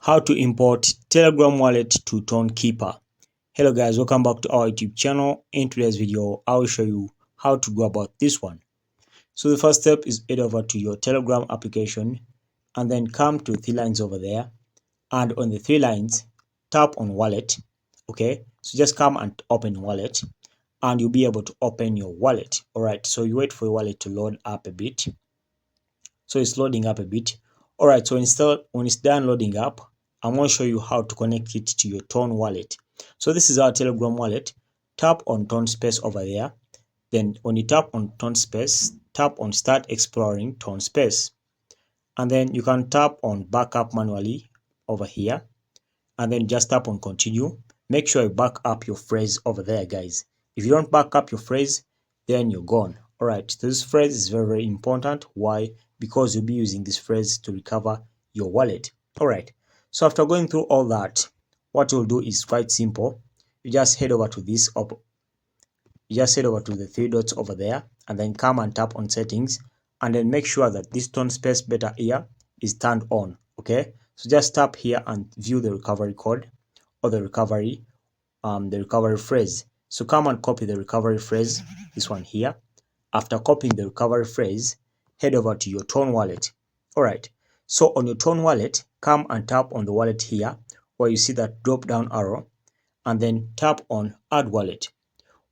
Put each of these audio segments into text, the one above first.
How to import Telegram wallet to Tonkeeper. Hello guys, welcome back to our YouTube channel. In today's video, I will show you how to go about this one. So the first step is head over to your Telegram application and then come to three lines over there, and on the three lines tap on wallet. Okay, so just come and open wallet and you'll be able to open your wallet. All right, so you wait for your wallet to load up a bit. So it's loading up a bit. All right, so when it's done loading up, I'm going to show you how to connect it to your Ton wallet. So this is our Telegram wallet. Tap on Ton Space over there. Then when you tap on Ton Space, tap on Start Exploring Ton Space. And then you can tap on Backup manually over here. And then just tap on Continue. Make sure you back up your phrase over there, guys. If you don't back up your phrase, then you're gone. All right, this phrase is very, very important. Why? Because you'll be using this phrase to recover your wallet. All right, so after going through all that, what you'll do is quite simple. You just head over to this you just head over to the three dots over there and then come and tap on settings, and then make sure that this Ton Space beta here is turned on. Okay, so just tap here and view the recovery code or the recovery phrase. So come and copy the recovery phrase, this one here. After copying the recovery phrase, head over to your Ton wallet. All right, so on your Ton wallet, come and tap on the wallet here where you see that drop down arrow, and then tap on add wallet.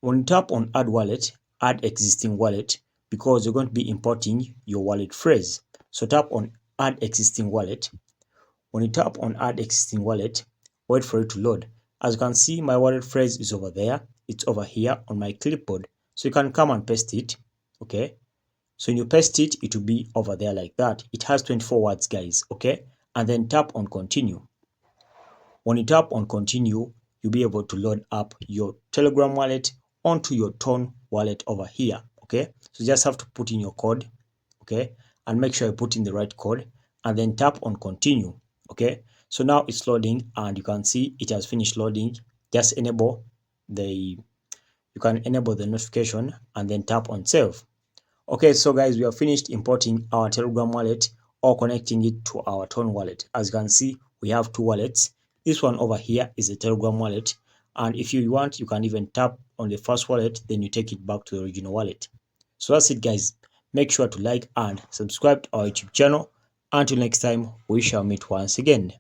When you tap on add wallet, add existing wallet, because you're going to be importing your wallet phrase. So tap on add existing wallet. When you tap on add existing wallet, wait for it to load. As you can see, my wallet phrase is over there. It's over here on my clipboard. So you can come and paste it. Okay, so when you paste it, it will be over there like that. It has 24 words, guys. Okay, and then tap on continue. When you tap on continue, you'll be able to load up your Telegram wallet onto your Ton wallet over here. Okay, so you just have to put in your code. Okay, and make sure you put in the right code and then tap on continue. Okay, so now it's loading and you can see it has finished loading. Just enable you can enable the notification and then tap on save. Okay, so guys, we have finished importing our Telegram wallet or connecting it to our Ton wallet. As you can see, we have two wallets. This one over here is a Telegram wallet, and if you want, you can even tap on the first wallet, then you take it back to the original wallet. So that's it, guys. Make sure to like and subscribe to our YouTube channel. Until next time, we shall meet once again.